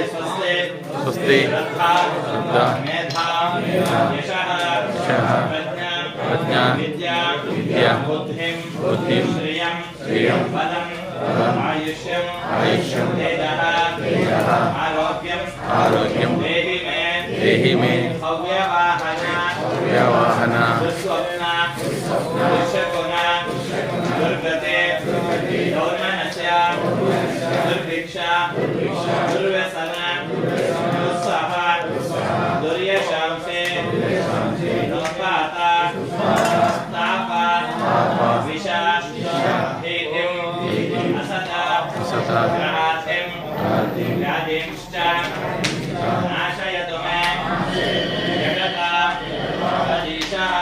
ಸ್ವಸ್ತಿ ಪ್ರಜ್ಞಾ ವಿದ್ಯಾ ಬುದ್ಧಿಂ ಶ್ರಿಯಂ ಆಯುಷ್ಯಂ ಆರೋಗ್ಯಂ ದೇಹಿ ಮೇ ಅವ್ಯವಾಹನ ದುರ್ಗತೆ ದೌರ್ಮನಸ್ಯ ದುರ್ಭಿಕ್ಷಾ ದುರ್ವ್ಯಸನ ದುಸ್ಸಹ ದುರ್ಯಶಾಂಸೆ ದುಷ್ಪಾತ ತಾಪ ವಿಷ ಭೀತಿಂ ಅಸತ ಗ್ರಹಾತಿಂ ವ್ಯಾಧಿಂಶ್ಚ ನಾಶಯತು ಮೇ ಜಗತ ಅಧೀಶಃ